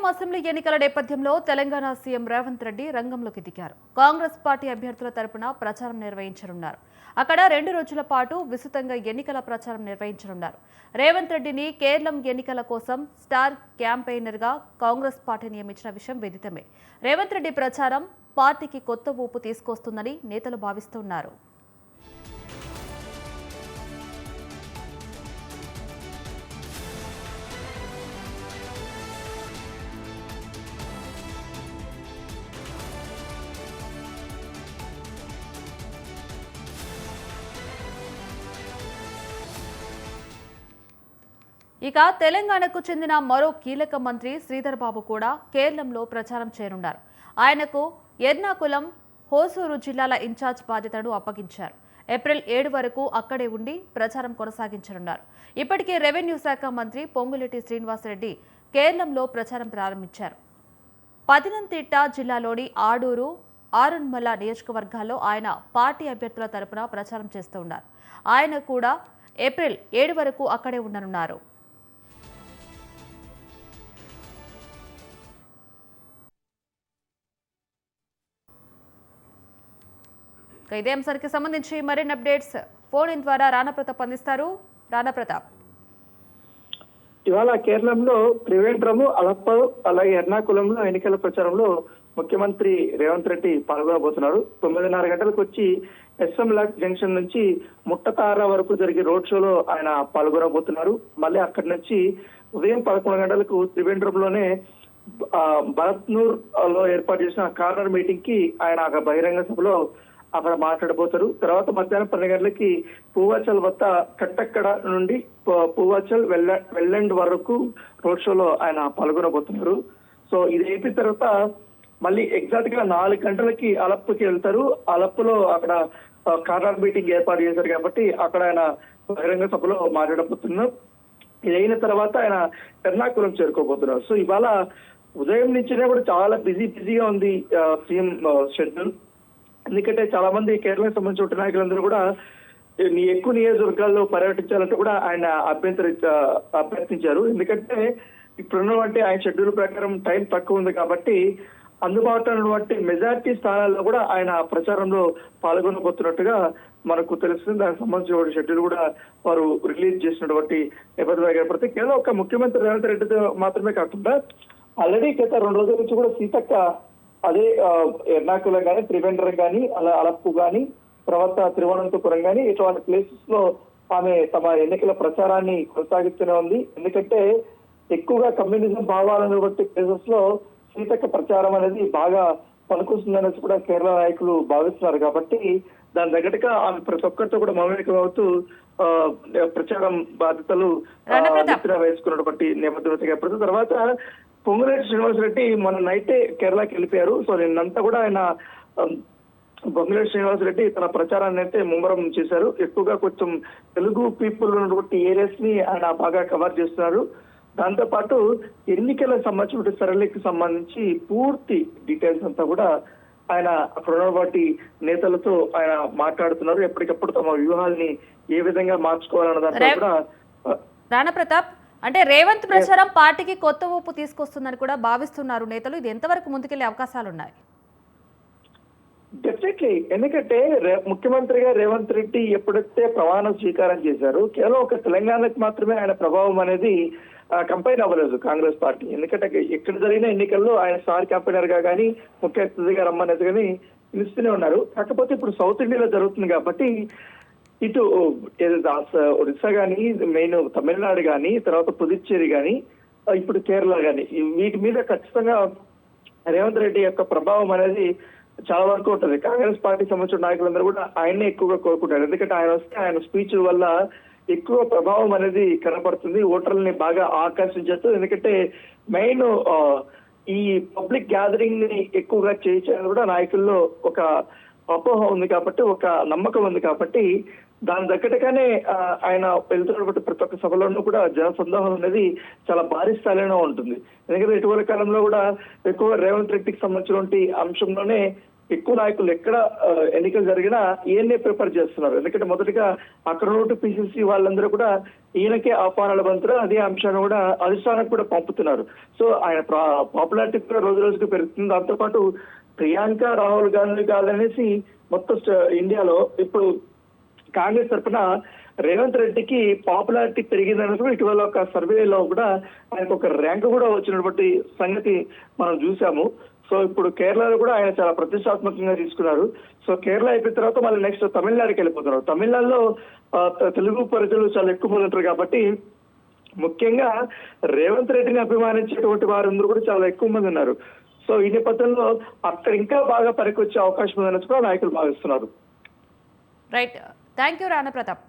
Assembly ఎన్నికల నేపథ్యంలో Telangana CM Revanth Reddy రంగంలోకి దిగారు. కాంగ్రెస్ పార్టీ అభ్యర్థుల తరపున ప్రచారం నిర్వహించనున్నారు. అక్కడ 2 రోజుల పాటు విస్తృతంగా ఎన్నికల ప్రచారం నిర్వహించనున్నారు. రేవంత్ రెడ్డిని కేరళం ఎన్నికల కోసం స్టార్ క్యాంపెయినర్ గా కాంగ్రెస్ పార్టీ నియమించిన విషయం విదితమే. రేవంత్ రెడ్డి ప్రచారం పార్టీకి కొత్త ఊపు తీసుకొస్తుందని నేతలు భావిస్తున్నారు. ఇక తెలంగాణకు చెందిన మరో కీలక మంత్రి శ్రీధర్ బాబు కూడా కేరళంలో ప్రచారం చేయనున్నారు. ఆయనకు ఎర్నాకులం, హోసూరు జిల్లాల ఇన్ఛార్జ్ బాధ్యతను అప్పగించారు. ఏప్రిల్ 7 వరకు అక్కడే ఉండి ప్రచారం కొనసాగించనున్నారు. ఇప్పటికే రెవెన్యూ శాఖ మంత్రి పొంగులేటి శ్రీనివాసరెడ్డి కేరళంలో ప్రచారం ప్రారంభించారు. పదినంతిట్ట జిల్లాలోని ఆడూరు, ఆరున్మల నియోజకవర్గాల్లో ఆయన పార్టీ అభ్యర్థుల తరపున ప్రచారం చేస్తూ ఉన్నారు. ఆయన కూడా ఏప్రిల్ 7 వరకు అక్కడే ఉండనున్నారు. ఇదే అంశానికి సంబంధించి మరిన్ని అప్డేట్స్ ఫోన్ ఇన్ ద్వారా రాణా ప్రతాప్ అందిస్తారు. రాణా ప్రతాప్, ఇవాళ కేరళంలో త్రివేంద్రము, అలప్ప, అలాగే ఎర్నాకులంలో ఎన్నికల ప్రచారంలో ముఖ్యమంత్రి రేవంత్ రెడ్డి పాల్గొనబోతున్నారు. 9:30 గంటలకు వచ్చి ఎస్ఎం లాక్ జంక్షన్ నుంచి ముట్టతార వరకు జరిగే రోడ్ షోలో ఆయన పాల్గొనబోతున్నారు. మళ్ళీ అక్కడి నుంచి ఉదయం 11 గంటలకు త్రివేంద్రంలోనే భరత్నూర్ లో ఏర్పాటు చేసిన కార్నర్ మీటింగ్ కి ఆయన బహిరంగ సభలో అక్కడ మాట్లాడబోతారు. తర్వాత మధ్యాహ్నం 12 గంటలకి పూవాచల్ వద్ద కట్టక్కడ నుండి పూవాచల్ వెల్లండ్ వరకు రోడ్ షోలో ఆయన పాల్గొనబోతున్నారు. సో ఇది అయిపోయిన తర్వాత మళ్ళీ ఎగ్జాక్ట్ గా 4 గంటలకి అలప్పుకి వెళ్తారు. అలప్పులో అక్కడ కార్నర్ మీటింగ్ ఏర్పాటు చేశారు కాబట్టి అక్కడ ఆయన బహిరంగ సభలో మాట్లాడబోతున్నారు. ఇది అయిన తర్వాత ఆయన ఎర్నాకులం చేరుకోబోతున్నారు. సో ఇవాళ ఉదయం నుంచినే కూడా చాలా బిజీగా ఉంది సీఎం షెడ్యూల్. ఎందుకంటే చాలా మంది కేరళకు సంబంధించిన నాయకులందరూ కూడా ఎక్కువ నియోజకవర్గాల్లో పర్యటించాలంటే కూడా ఆయన అభ్యర్థించారు. ఎందుకంటే ఇప్పుడున్నటువంటి ఆయన షెడ్యూల్ ప్రకారం టైం తక్కువ ఉంది కాబట్టి అందుబాటులో ఉన్నటువంటి మెజార్టీ స్థానాల్లో కూడా ఆయన ప్రచారంలో పాల్గొనబోతున్నట్టుగా మనకు తెలుస్తుంది. దానికి సంబంధించిన షెడ్యూల్ కూడా వారు రిలీజ్ చేసినటువంటి నేపథ్యంలో ఏర్పడితే కేవలం ఒక ముఖ్యమంత్రి రేవంత్ రెడ్డితో మాత్రమే కాకుండా ఆల్రెడీ గత 2 రోజుల నుంచి కూడా సీతక్క అదే ఎర్నాకులం కానీ, త్రివేంద్రం కానీ, అలప్పు కానీ, తర్వాత తిరువనంతపురం కానీ ఇటువంటి ప్లేసెస్ లో ఆమె తమ ఎన్నికల ప్రచారాన్ని కొనసాగిస్తూనే ఉంది. ఎందుకంటే ఎక్కువగా కమ్యూనిజం భావాలను బట్టి ప్లేసెస్ లో సీతక్క ప్రచారం అనేది బాగా పనికొస్తుందనేసి కూడా కేరళ నాయకులు భావిస్తున్నారు. కాబట్టి దాని తగ్గట్టుగా ఆమె ప్రతి ఒక్కరితో కూడా మమేకం అవుతూ ప్రచారం బాధ్యతలు వేసుకున్నటువంటి నేపథ్యం. తర్వాత పొంగులేటి శ్రీనివాసరెడ్డి మొన్న నైటే కేరళకి వెళ్ళిపోయారు. సో నిన్నంతా కూడా ఆయన పొంగులేటి శ్రీనివాసరెడ్డి తన ప్రచారాన్ని అయితే ముమ్మరం చేశారు. ఎక్కువగా కొంచెం తెలుగు పీపుల్ ఉన్నటువంటి ఏరియాస్ ని ఆయన బాగా కవర్ చేస్తున్నారు. దాంతో పాటు ఎన్నికల సంబంధించిన సరళికి సంబంధించి పూర్తి డీటెయిల్స్ అంతా కూడా ఆయన అక్కడ ఉన్నటువంటి నేతలతో ఆయన మాట్లాడుతున్నారు. ఎప్పటికప్పుడు తమ వ్యూహాల్ని ఏ విధంగా మార్చుకోవాలన్న దాంట్లో కూడా. రాణా ప్రతాప్, అంటే రేవంత్ ప్రచారం పార్టీకి కొత్త ఊపు తీసుకొస్తుందని కూడా భావిస్తున్నారు నేతలు. ఇది ఎంతవరకు ముందుకెళ్లే అవకాశాలు ఉన్నాయి? డెఫినెట్లీ. ఎందుకంటే ముఖ్యమంత్రిగా రేవంత్ రెడ్డి ఎప్పుడైతే ప్రమాణ స్వీకారం చేశారు, కేవలం ఒక తెలంగాణకు మాత్రమే ఆయన ప్రభావం అనేది కంపైన్ అవ్వలేదు కాంగ్రెస్ పార్టీ. ఎందుకంటే ఎక్కడ జరిగిన ఎన్నికల్లో ఆయన స్టార్ క్యాంపెయినర్ గా కానీ, ముఖ్య అతిథిగా రమ్మనేది కానీ పిలుస్తూనే ఉన్నారు. కాకపోతే ఇప్పుడు సౌత్ ఇండియాలో జరుగుతుంది కాబట్టి ఇటు ఒడిశా కానీ, మెయిన్ తమిళనాడు కానీ, తర్వాత పుదుచ్చేరి కానీ, ఇప్పుడు కేరళ కానీ, వీటి మీద ఖచ్చితంగా రేవంత్ రెడ్డి యొక్క ప్రభావం అనేది చాలా వరకు ఉంటుంది. కాంగ్రెస్ పార్టీ సంబంధించిన నాయకులందరూ కూడా ఆయన్నే ఎక్కువగా కోరుకుంటారు. ఎందుకంటే ఆయన వస్తే ఆయన స్పీచ్ వల్ల ఎక్కువ ప్రభావం అనేది కనపడుతుంది, ఓటర్లని బాగా ఆకర్షించచ్చు. ఎందుకంటే మెయిన్ ఈ పబ్లిక్ గ్యాదరింగ్ ని ఎక్కువగా చేయించాలని కూడా నాయకుల్లో ఒక అపోహ ఉంది కాబట్టి, ఒక నమ్మకం ఉంది కాబట్టి దాని తగ్గట్టుగానే ఆయన వెళ్తున్నటువంటి ప్రతి ఒక్క సభలోనూ కూడా జనసందోహం అనేది చాలా భారీ స్థాయిలో ఉంటుంది. ఎందుకంటే ఇటీవల కాలంలో కూడా ఎక్కువ రేవంత్ రెడ్డికి సంబంధించినటువంటి అంశంలోనే ఎక్కువ నాయకులు ఎక్కడ ఎన్నికలు జరిగినా ఈయన్నే ప్రిఫర్ చేస్తున్నారు. ఎందుకంటే మొదటిగా అక్కడ ఉన్నట్టు పిసిసి వాళ్ళందరూ కూడా ఈయనకే ఆహ్వానాలు పంపుతారు. అదే అంశాన్ని కూడా అధిష్టానానికి కూడా పంపుతున్నారు. సో ఆయన పాపులారిటీ కూడా రోజు రోజుకు పెరుగుతుంది. దాంతోపాటు ప్రియాంక రాహుల్ గాంధీ కాదనేసి మొత్తం ఇండియాలో ఇప్పుడు కాంగ్రెస్ తరఫున రేవంత్ రెడ్డికి పాపులారిటీ పెరిగిందని కూడా ఇటీవల ఒక సర్వేలో కూడా ఆయనకు ఒక ర్యాంక్ కూడా వచ్చినటువంటి సంగతి మనం చూసాము. సో ఇప్పుడు కేరళలో కూడా ఆయన చాలా ప్రతిష్టాత్మకంగా తీసుకున్నారు. సో కేరళ అయిపోయిన తర్వాత మళ్ళీ నెక్స్ట్ తమిళనాడుకి వెళ్ళిపోతున్నారు. తమిళనాడులో తెలుగు ప్రజలు చాలా ఎక్కువ మంది ఉంటారు కాబట్టి ముఖ్యంగా రేవంత్ రెడ్డిని అభిమానించేటువంటి వారందరూ కూడా చాలా ఎక్కువ మంది ఉన్నారు. సో ఈ నేపథ్యంలో అక్కడ ఇంకా బాగా పనికొచ్చే అవకాశం ఉందని కూడా నాయకులు భావిస్తున్నారు. Right, thank you Rana Pratap.